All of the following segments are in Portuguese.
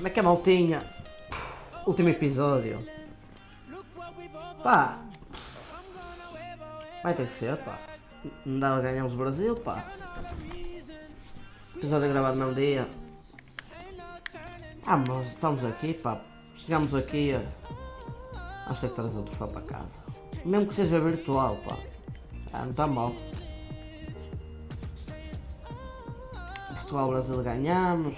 Como é que é, maltinha? Último episódio. Pá. Vai ter que ser, pá. Não dá a ganhar o Brasil, pá. Episódio gravado num dia. Ah, mas estamos aqui, pá. Chegamos aqui a... Vamos ter que trazer o troféu para casa. Mesmo que seja virtual, pá. Ah, não está mal. Portugal, Brasil ganhamos.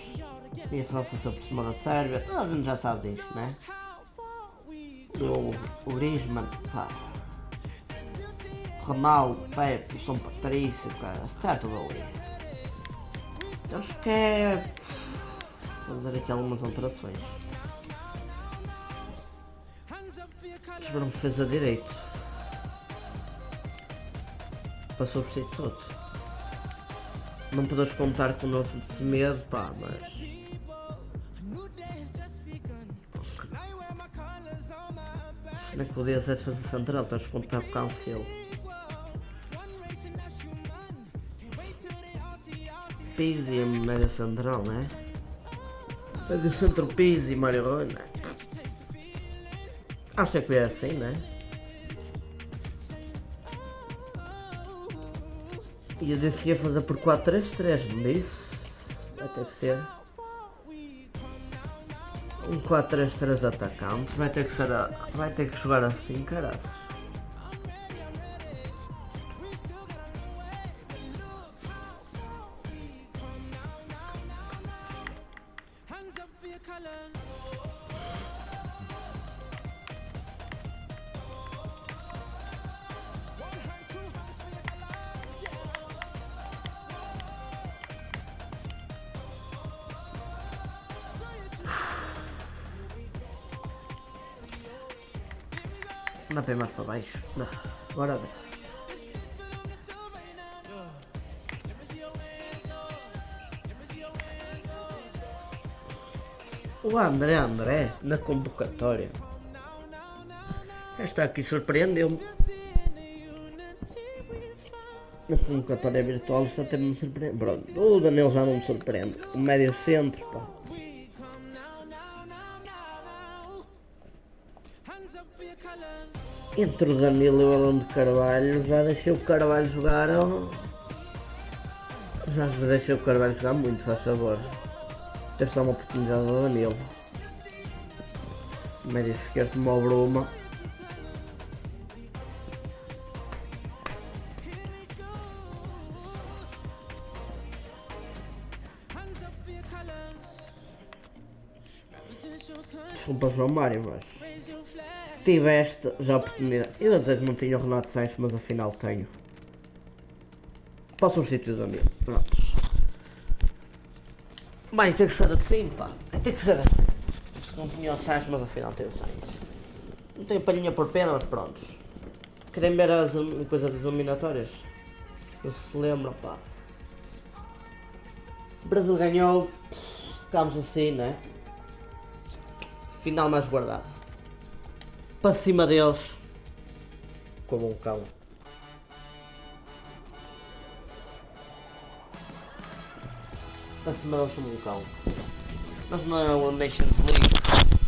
E a França se aproximou da Sérvia. A gente já sabe disto, né? O Griezmann, pá. Ronaldo, Pepe, São Patrício, cara. Está tudo ali. Eles querem fazer aqui algumas alterações. Tiveram defesa direito. Passou o substituto. Não podemos contar com o nosso medo, pá, mas... Como é que podia ser defesa central? Estás a contar com o Cancelo. Pizzi e Meia central, né? Médio centro Pizzi e Mario, né? Acho que é assim, né? E eu disse que ia fazer por 4-3-3, não disse? Vai ter que ser. Um 4-3-3 atacante, vai ter que jogar assim, caralho. Não dá para ir mais para baixo. Não. Bora ver. O André, na convocatória. Esta aqui surpreendeu-me. Na convocatória virtual só teve-me surpreender. Pronto, o Daniel já não me surpreende. O médio centro, pá. Entre o Danilo e o Alão de Carvalho, já deixei o Carvalho jogar. Já deixei o Carvalho jogar muito, faz favor. Tens só uma oportunidade ao Danilo. Médio esquerdo, uma bruma. Desculpa, João Mário, mas tiveste já a oportunidade. Eu ia dizer que não tinha o Renato Sanches, mas afinal tenho. Posso substituir o Danilo. Pronto. Vai ter que ser assim, pá. Vai ter que ser assim. Não tinha o Sanches, mas afinal tenho o Sanches. Não tenho palhinha por pena, mas pronto. Querem ver as coisas das eliminatórias? Não se lembram, pá. O Brasil ganhou. Ficámos assim, né? Final mais guardado. Para cima deles. Como um cão. Para cima deles como um cão. Nós não é o Nations League.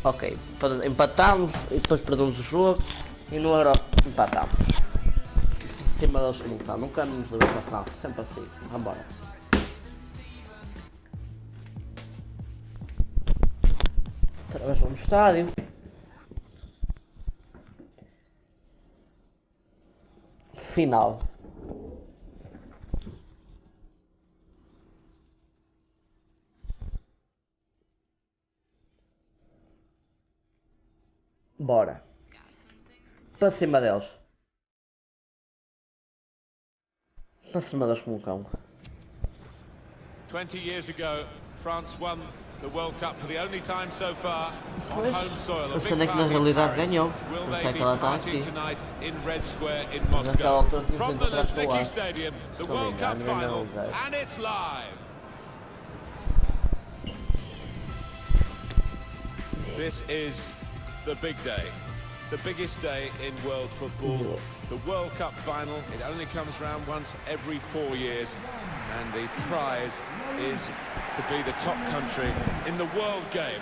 Ok, empatamos e depois perdemos o jogo. E no Euro empatamos. Para cima deles como um cão. Nunca nos levamos para a França. Sempre assim. Vambora. Outra vez vamos no estádio. Final. Bora. Para cima deles. Para cima deles como um cão. 20 years ago, France won the World Cup for the only time so far on home soil. A big que na realidade ganhou. Will Não they sei be que ela está partying aqui. tonight in Red Square in Naquela Moscow? altura tinha From sido the atrás do Luzhniki ar. Stadium, the Estou World Cup brincando, final, não, guys. and it's live. This is the big day. The biggest day in world football, the World Cup final. It only comes round once every 4 years, and the prize is to be the top country in the world game.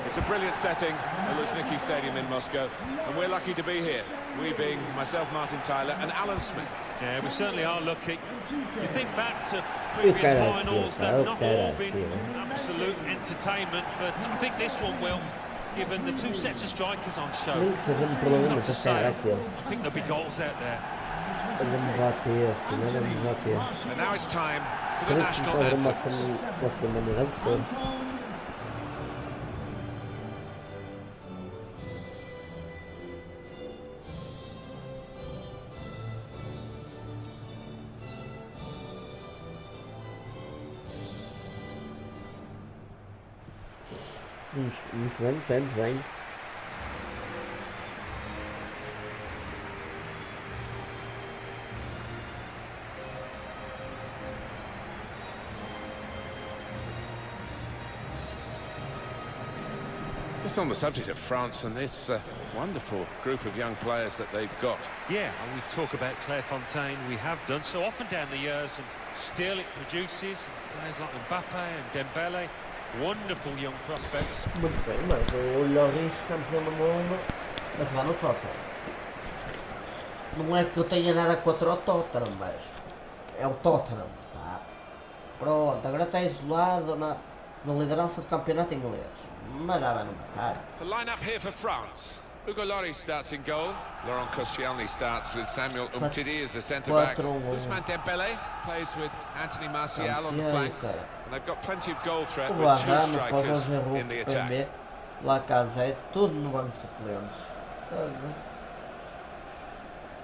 It's a brilliant setting at Luzhniki Stadium in Moscow, and we're lucky to be here. We being myself, Martin Tyler, and Alan Smith. Yeah, we certainly are lucky. You think back to previous finals, they've not all been absolute entertainment, but I think this one will, given the two sets of strikers on show. Got to say, I think there'll be goals out there. And now it's time for the national anthems. Vem. Just on the subject of France and this wonderful group of young players that they've got. Yeah, and we talk about Clairefontaine, we have done so often down the years, and still it produces players like Mbappe and Dembele. Wonderful young prospects. Muito bem, mas o Lloris, campeão do mundo, mas lá no Tottenham. Não é que eu tenha nada contra o Tottenham, mas é o Tottenham, tá? Pronto, agora está isolado na liderança do campeonato inglês. Mas já vai não matar. The line-up here for France. Hugo Lloris starts in goal. Laurent Koscielny starts with Samuel Umtiti as the centre-back. Ousmane Dembele plays with Anthony Martial on the flanks. And they've got plenty of goal threat with two strikers in the attack. Lacazette, tudo no banco de suplentes.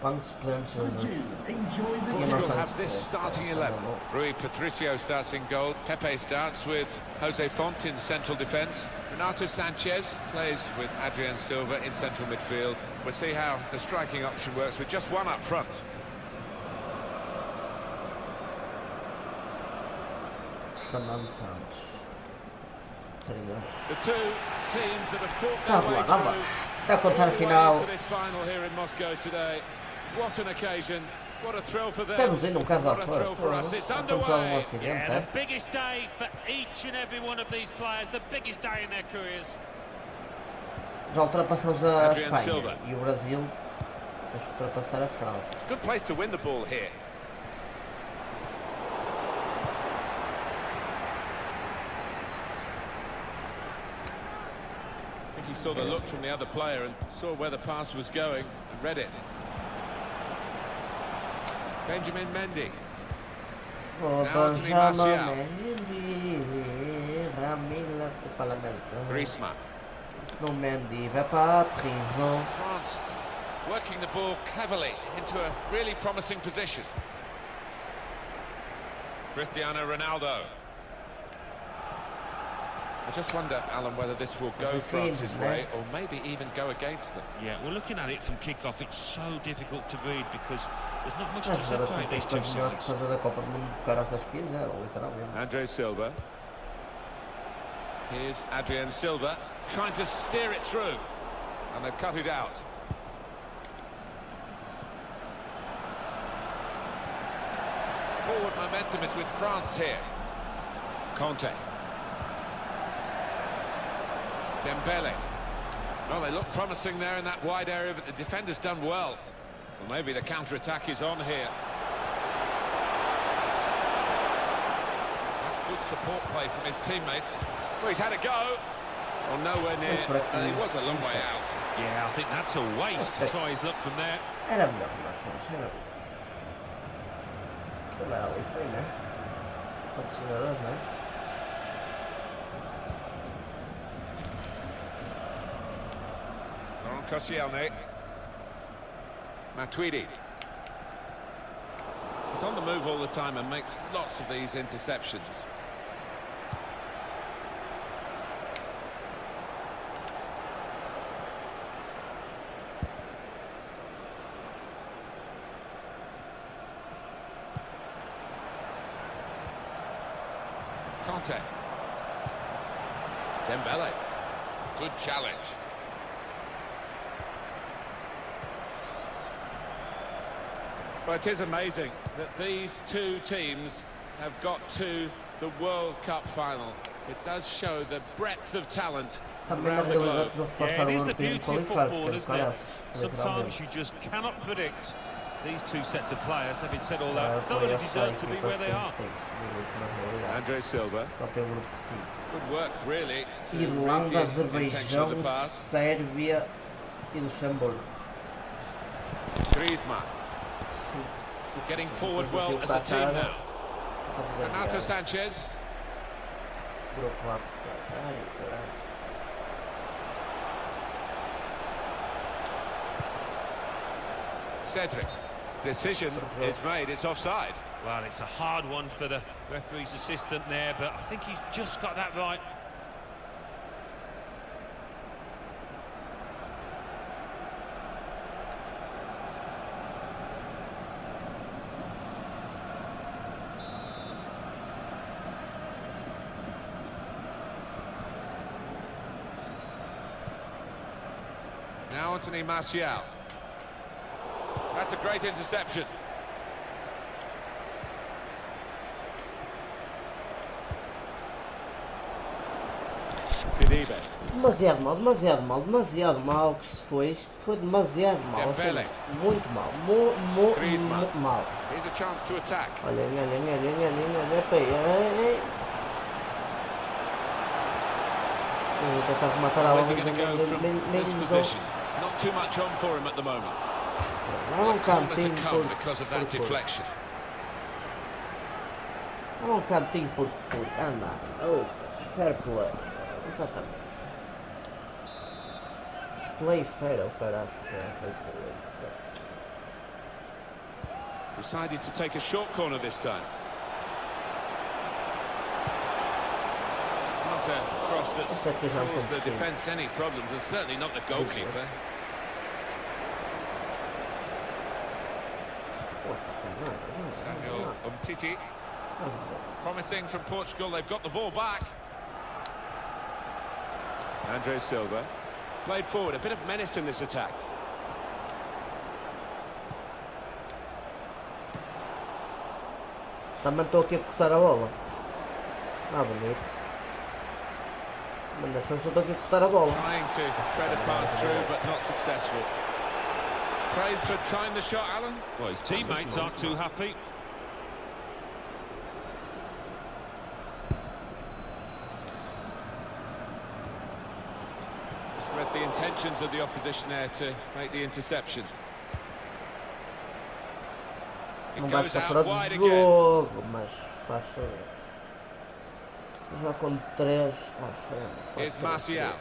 Banco de suplentes. Portugal have this starting 11. Rui Patricio starts in goal. Pepe starts with Jose Font in central defence. Renato Sanchez plays with Adrien Silva in central midfield. We'll see how the striking option works with just one up front. The two teams that have fought their way final. to this final here in Moscow today. What an occasion. What a thrill for them. What a thrill for us. It's underway. Yeah, the biggest day for each and every one of these players. The biggest day in their careers. Já ultrapassamos a Espanha e o Brasil vai ultrapassar a França. It's a good place to win the ball here. I think he saw the look from the other player and saw where the pass was going and read it. Benjamin Mendy. Now Anthony Martial. Griezmann. No Mendy, vai para a prisão. France working the ball cleverly into a really promising position. Cristiano Ronaldo. I just wonder, Alan, whether this will go France's way or maybe even go against them. Yeah, we're looking at it from kick-off. It's so difficult to read because there's not much to separate these two sides. Andre Silva. Here's Adrien Silva trying to steer it through, and they've cut it out. Forward momentum is with France here. Conte. Dembele. Well, they look promising there in that wide area, but the defender's done well. Well, maybe the counter-attack is on here. That's good support play from his teammates. Well, he's had a go. Well, nowhere near. He was a long way out. Yeah, I think that's a waste to try his luck from there. Laurent Koscielny. Matuidi. He's on the move all the time and makes lots of these interceptions. Conte. Dembele. Good challenge. Well, it is amazing that these two teams have got to the World Cup final. It does show the breadth of talent around the globe. Yeah, it is the beauty of football, isn't it? Sometimes you just cannot predict. These two sets of players, having said all that, thoroughly deserve to be where they are. Andre Silva. Good work, really, to read Irlanda, the intention of the Azerbaijão, pass. Sérvia e Luxemburgo. Griezmann. Getting forward well as a team now. Renato Sanchez. Cedric. Decision is made, it's offside. Well, it's a hard one for the referee's assistant there, but I think he's just got that right. Now Anthony Martial. That's a great interception. Sidibe. Demasiado mal que se foi. Isto foi demasiado mal. Dembele. Muito mal. Griezmann. Muito mal. Here's a chance to attack. Olha. Tentar rematar a Where's bola. he going to go from this position? Not too much on for him at the moment. Não Corner to cantinho come because of that deflection. Não cantinho por andar. Oh, fair play. Exatamente. Play fair, o caralho. Decided to take a short corner this time. It's not a cross that's caused the defence any problems, and certainly not the goalkeeper. Samuel Umtiti. Promising from Portugal, they've got the ball back. Andre Silva. Played forward, a bit of menace in this attack. Também estou aqui a cortar a bola. Bonito. Mas só estou aqui a cortar a bola. Trying to thread a pass through, but not successful. Praise for trying the shot, Alan. Well, his teammates aren't too happy. Just read the intentions of the opposition there to make the interception. It goes out wide again. Jogo, mas faz favor. Já com 3 à frente. Here's Martial.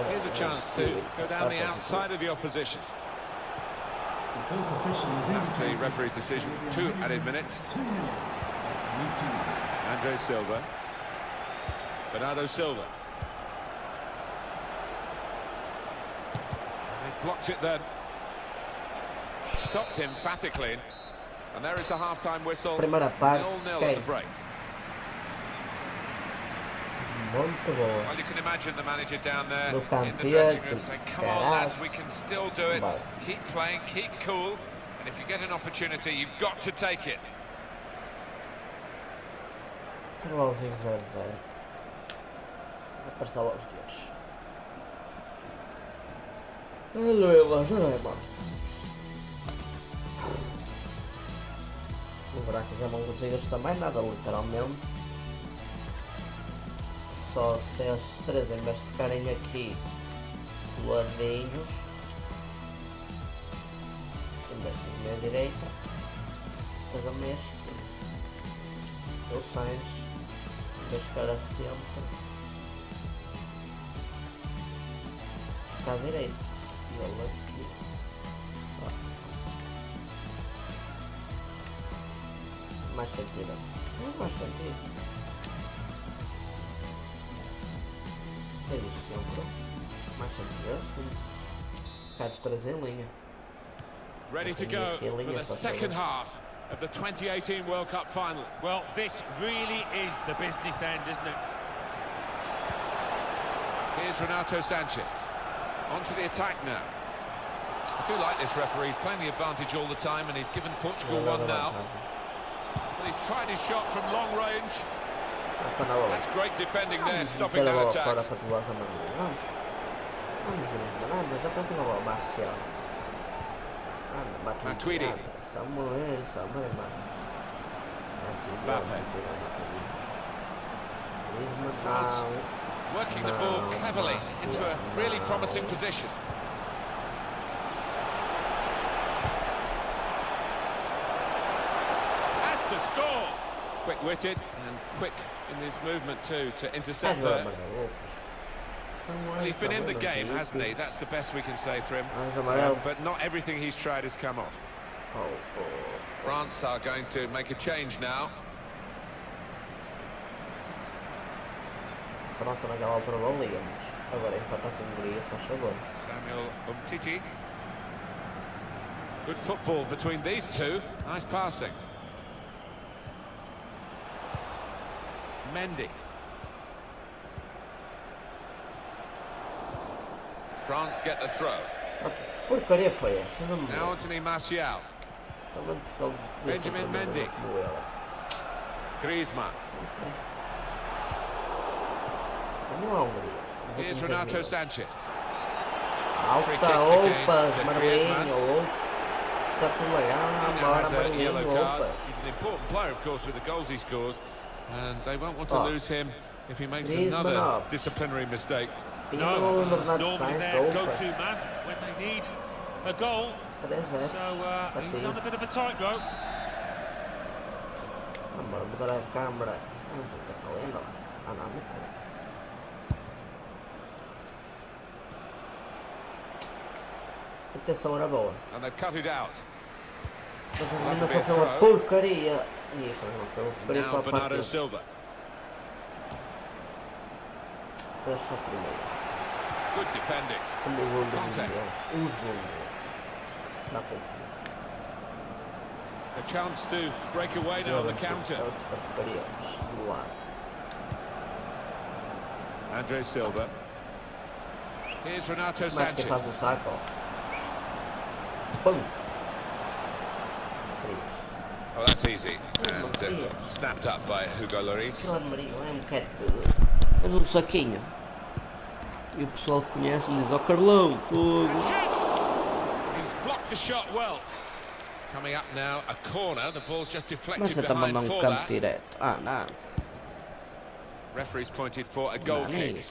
Here's a chance to go down the outside of the opposition. That's the referee's decision. 2 added minutes. Andre Silva. Bernardo Silva. They blocked it then. Stopped emphatically. And there is the half-time whistle. 0-0 at the break. Well, you can imagine the manager down there in the dressing room saying, come on lads, we can still do it. Keep playing, keep cool. And if you get an opportunity, you've got to take it. Intervalozinho 0-0. Vai passar lá os dias. Não é mal. O buraco já não consigo ajustar mais nada, literalmente. Só se as 3 em vez de ficarem aqui coladinhos, em vez de minha direita, depois a minha esquerda. Eu saio, em vez de ficar assente, ficar à direita. E ele aqui. Mais sentido. Não mais sentido. É isso sempre. Mais sentido. Caso trazer em linha. Ready to go for the second half of the 2018 World Cup final. Well, this really is the business end, isn't it? Here's Renato Sanchez. On to the attack now. I do like this referee. He's playing the advantage all the time, and he's given Portugal one now. And he's tried his shot from long range. That's great defending there, stopping that attack. Matuidi. France working the ball cleverly into a really promising position. Has to score! Quick-witted and quick in his movement too to intercept there. Well, he's been in the game, hasn't he? That's the best we can say for him. But not everything he's tried has come off. France are going to make a change now. Samuel Umtiti. Good football between these two. Nice passing. Mendy. France get the throw. Now Anthony Martial. Benjamin Mendy. Griezmann. Here's Renato Sanchez. Free kick against Griezmann. He now has a yellow card. He's an important player, of course, with the goals he scores, and they won't want to lose him if he makes another disciplinary mistake. No, he's normally their go-to man when they need a goal. So he's on a bit of a tightrope. And they've cut it out. Now Bernardo Silva. Good defending. Contact. A chance to break away now on the counter. Andre Silva. Here's Renato Sanchez. Oh, that's easy. And snapped up by Hugo Lloris. É um saquinho. E o pessoal que conhece me diz: ó Carlão, fogo. He's blocked the shot well. Coming up now, a corner. The ball's just deflected behind for that. Direto. Ah, não. Referee's pointed for a goal kick.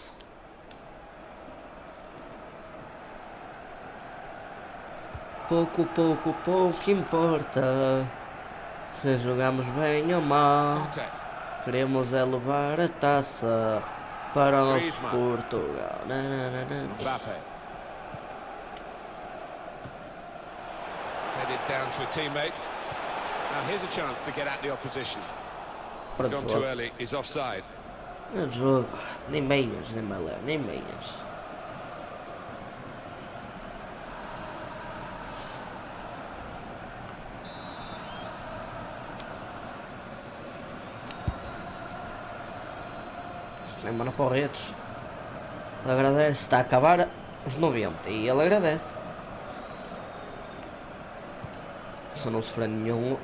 Pouco importa se jogamos bem ou mal. Queremos é levar a taça para o nosso Portugal. Mbappe. Headed down to a teammate. Now here's a chance to get at the opposition. He's gone too early, he's offside. É jogo, nem meias, nem malé, nem meias. Lembra para o Redes. Ele agradece, está a acabar os 90 e ele agradece. Se não sofrer nenhum,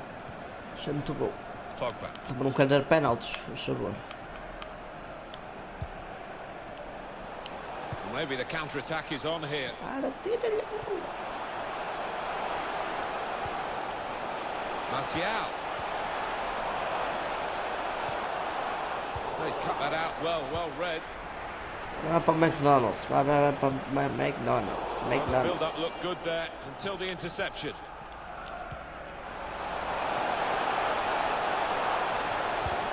isso é muito bom. Não quero dar penaltis, por favor. Maybe the counter-attack is on here. Martial. He's cut that out well read. Vai para McDonald's, vai para McDonald's. The build-up looked good there until the interception.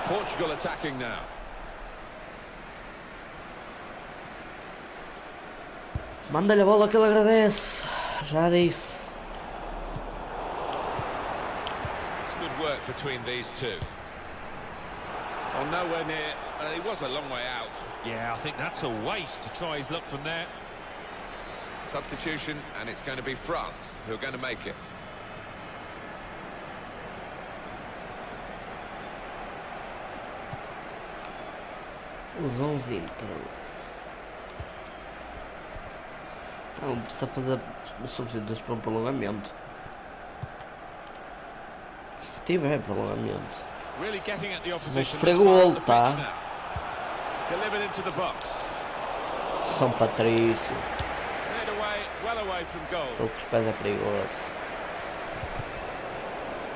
Portugal attacking now. Manda-lhe a bola que ele agradece. Já disse. It's good work between these two. Oh, nowhere near. He was a long way out. Yeah, I think that's a waste to try his luck from there. Substitution, and it's going to be France who are going to make it. Os 11 entram. Não precisa fazer substitutos para um prolongamento. Se tiver prolongamento. Really getting at the opposition. Esfrega o golo, tá? Delivered into the box. São Patrício. Cleared away, well away from goal. O que os pés é perigoso.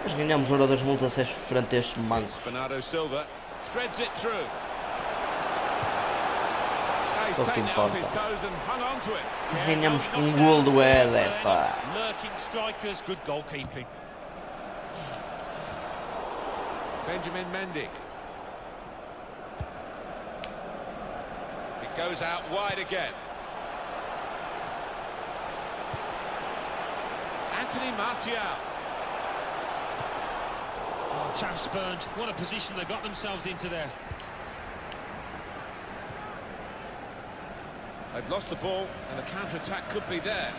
Mas ganhamos um Euro 2016 frente a estes mancos. Bernardo Silva threads it through. He's O que taken it off importa. his toes and hung on to it. Ganhamos um gol do Éder, pá. Lurking strikers, good goalkeeping. Benjamin Mendy. It goes out wide again. Anthony Martial. Oh, chance spurned. What a position they got themselves into there. They've lost the ball and the counter-attack could be there.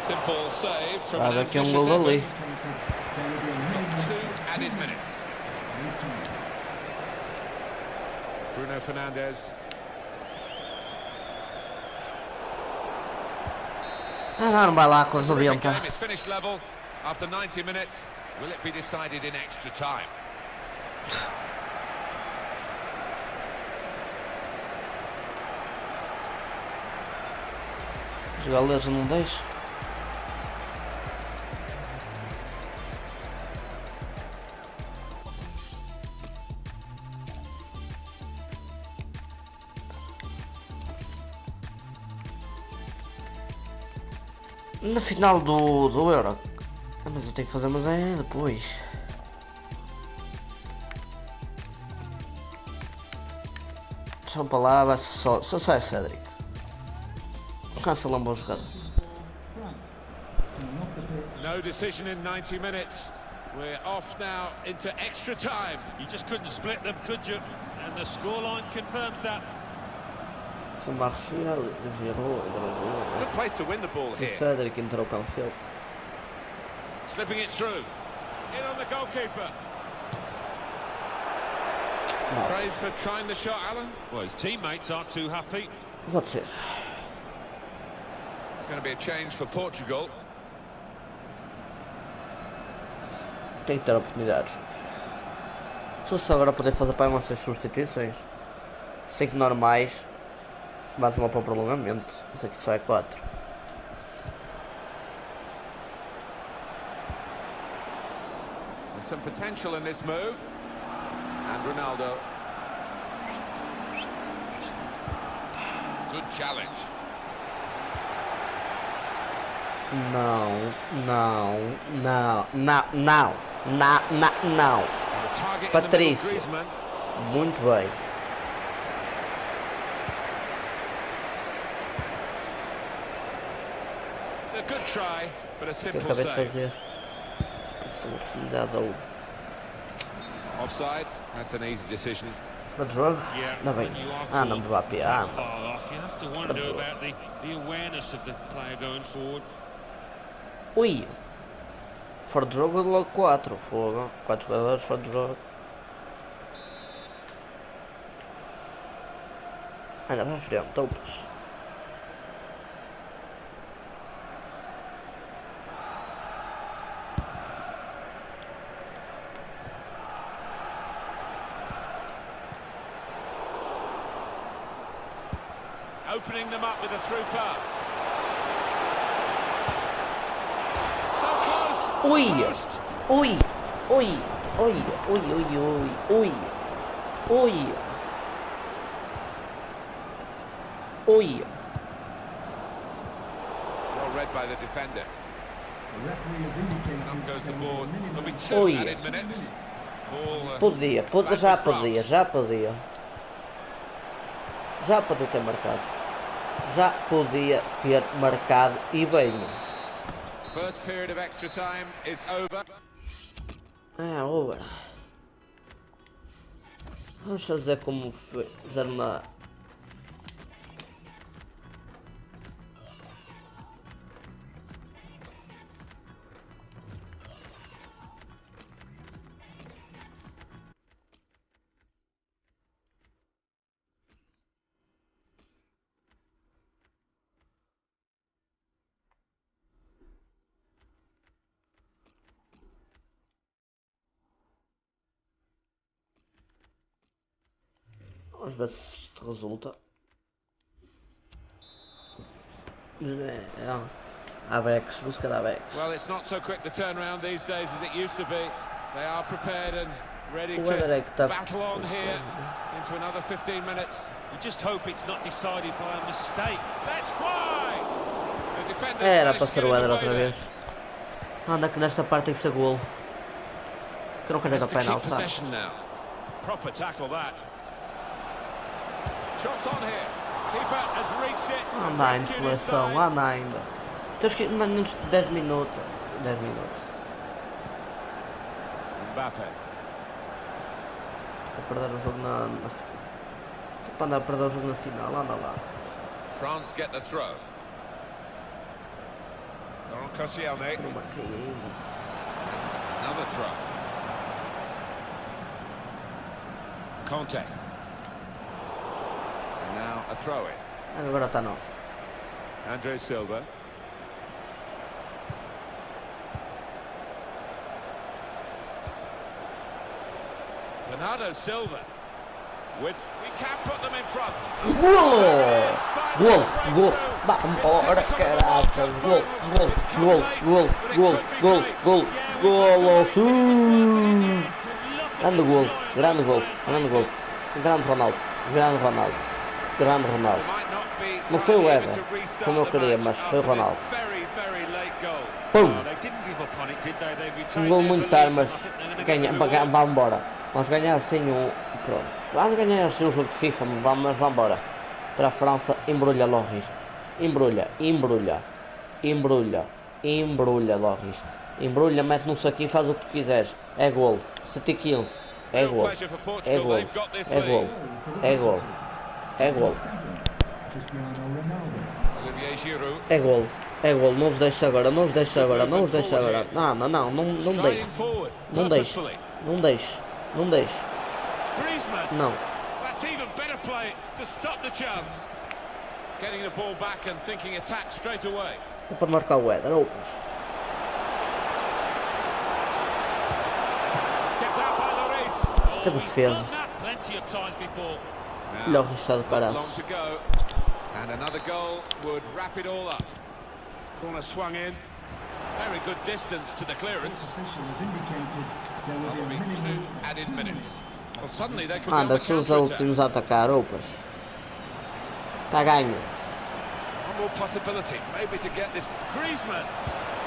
Simple save from an Aqui ambitious gol ali. effort. 2 added minutes. Bruno Fernandes. Não vai lá com os Terrific 90. game. It's finished level after 90 minutes. Will it be decided in extra time? Os galeiros não deixam. Na final do Euro. Mas eu tenho que fazer, mas é depois. Só para lá, vai só é Cédric. Cancelamos um bom jogador. No decision in 90 minutes. We're off now into extra time. You just couldn't split them, could you? And the scoreline confirms that. Good place to win the ball here. Cédric entrou, cancel. Slipping it through. In on the goalkeeper. Praise for trying the shot, Alan. Well, his teammates aren't too happy. Pode ser. It's going to be a change for Portugal. Tem que ter oportunidades. Se fosse agora poder fazer para umas 6 substituições. 5 normais. Mais uma para o prolongamento. Isso aqui só é 4. There's some potential in this move. And Ronaldo. Good challenge. Não. The target in the middle, Patrício. Griezmann. Muito bem. A good try, but a Que eu simple acabei de save. fazer. Essa oportunidade ao Offside. That's an easy decision. outro jogo. Yeah, Não bem. when you are Ah, não me vá a piar. far off, you have to wonder about the awareness of the player going forward. Ui. Fora do jogo logo 4. Fogo. 4 jogadores fora do jogo. Anda para frente, topas. Opening them up with a through pass. So close. Ui. Post. Ui. Ui. Ui. Ui. Ui. Ui. Ui. Ui. Well read by the defender. The referee has indicated Up goes the there ball. will be a There'll be minimum 2 Ui. added minutes. Ball, Podia. back Já with podia. France. Já podia. Já podia ter marcado. Já podia ter marcado e bem. First period of extra time is over. Ora. Vamos fazer como fizeram na... Vamos ver se isto resulta. Avex, busca da Avex. Well, it's not so quick to turn around these days as it used to be. They are prepared and ready O to Ederek está... battle on here into another 15 minutes. You just hope it's not decided by a mistake. Let's fly! The defenders Era managed para to ser get o it Eder away outra there. vez. Anda que nesta parte tem que ser golo. Que eu não quero Has jogar to penal, keep sabe? possession now. Proper tackle that. Shots on here. Keeper has reached it. Anda ainda, Rescued his seleção, side. anda ainda. Tens que menos 10 minutos. 10 minutos. Mbappe. Para perder o jogo na... Para andar a perder o jogo na final, anda lá. France get the throw. Laurent Koscielny. Não marquei ainda. Another throw. Conte. And now a throw in. Agora está não. Andre Silva. Bernardo Silva. We can put them in front. Golo! Golo! Golo! Vambora, caraças! Golo! Golo! Golo! Golo! Golo! Golo! Golo! Golo! Grande golo! Grande golo! Grande golo! Grande Ronaldo! Grande Ronaldo! Grande Ronaldo! Não foi o Eder, como eu queria, mas foi o Ronaldo. Pum! Um golo muito tarde, mas vamos embora. Vamos ganhar assim um... Pronto. Vamos ganhar assim um jogo de FIFA, mas vamos embora. Para a França, embrulha Loris. Embrulha, embrulha. Embrulha, embrulha Loris. Embrulha, mete no saquinho e faz o que tu quiseres. É golo. 115. É golo. É golo. É golo. É golo. É golo. Olivier Giroud. É golo. É golo. Não os deixe agora. Não os deixe agora. Não os deixe agora. Não, não, não. Não deixe. Striding forward. Não deixe. Purposefully. Não deixe. Não deixe. Griezmann. Não. That's even better play to stop the chance. Getting the ball back and thinking attack straight away. É para marcar o Eder. Opas. Kept out by Lloris. Que defesa. Done that plenty of times before. Now, Loris está de not parado. long to go. And another goal would wrap it all up. Corner swung in. Very good distance to the clearance. Official has indicated there will That'll be be a minimum 2 added minutes. Well, suddenly they could Anda, be são on os the counter-attack. últimos a atacar. Opas. Está ganho. One more possibility, maybe to get this. Griezmann!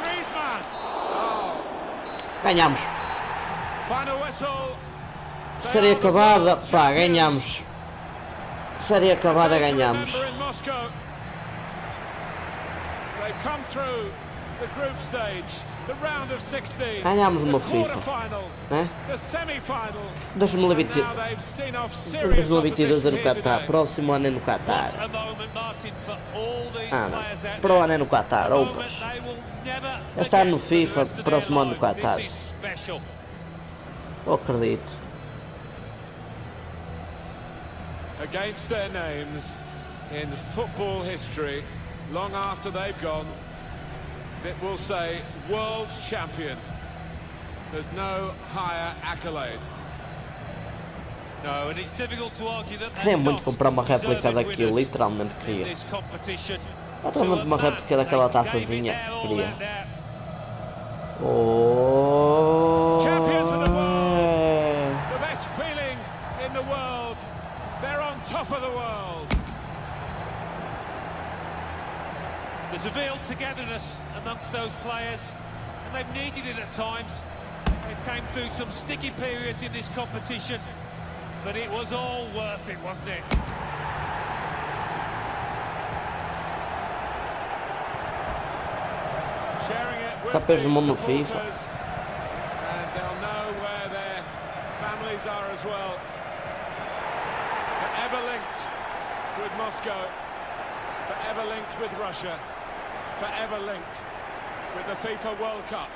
Griezmann! Oh, Ganhamos. final whistle. They Série are the acabada. world Pá, champions. ganhamos. Série acabada, Day to ganhamos. remember in Moscow. They've come through the group stage, the round of 16, Ganhamos the uma FIFA. quarter-final, Né? the semi-final. 2020. And now they've seen off serious 2022 opposition é no here Qatar. today. Próximo ano é no Qatar. What a moment, Martin, for all these Anda. players out Para o ano there. é no Qatar. A Opas. moment they will never Este ano no forget for the FIFA, rest of their próximo ano no lives. Qatar. This is special. Eu acredito. Against their names in football history, long after they've gone, it will say world's champion. There's no higher accolade. No, and it's difficult to argue that Queria they're muito not comprar uma réplica deserving daquilo, winners literalmente in queria. this competition. Literalmente uma To a man, réplica daquela they gave it taçazinha, their all queria. out there. Oh. Champions of the world. The best feeling in the world. They're on top of the world. There's a real togetherness amongst those players, and they've needed it at times. They came through some sticky periods in this competition, but it was all worth it, wasn't it? Sharing it with Campeões do the mundo no FIFA. supporters. And they'll know where their families are as well. Forever linked with Moscow. Forever linked with Russia. Forever linked with the FIFA World Cup.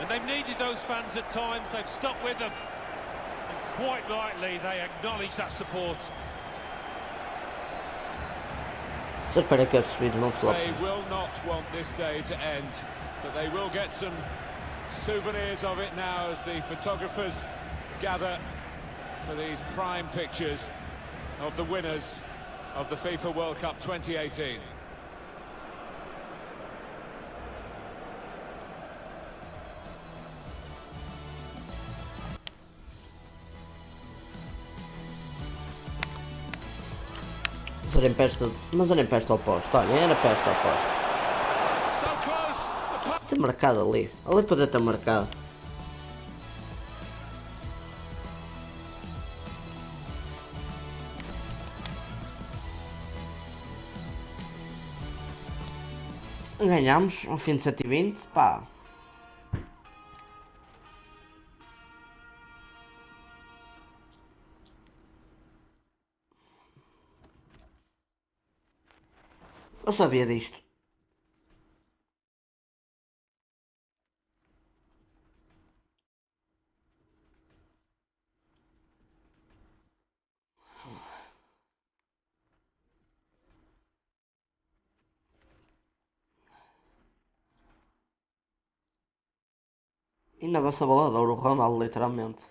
And they've needed those fans at times. They've stuck with them, and quite rightly they acknowledge that support. Só espera que esses vídeos não They flopem. will not want this day to end, but they will get some souvenirs of it now as the photographers gather for these prime pictures of the winners of the FIFA World Cup 2018. Mas era em peste oposta, olha, era peste oposta. So close. Tem marcado ali. Ali podia ter marcado. Ganhámos ao fim de 7:20, pá. Eu sabia disto. Ainda vai ser bolador o Ronaldo, literalmente.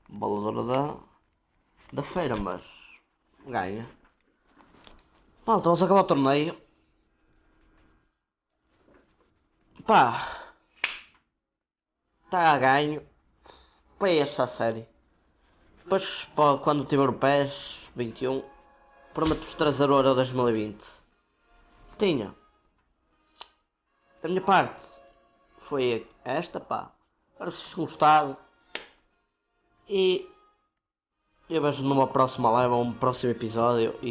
Bolador da feira, mas ganha. Pronto, vamos acabar o torneio. Pá, está a ganho. Para esta série. Depois, pá, quando tiver o PES 21, prometo-vos trazer o Euro 2020. Tinha. Da minha parte, foi esta, pá. Espero que vocês tenham gostado. E eu vejo numa próxima live ou um próximo episódio. E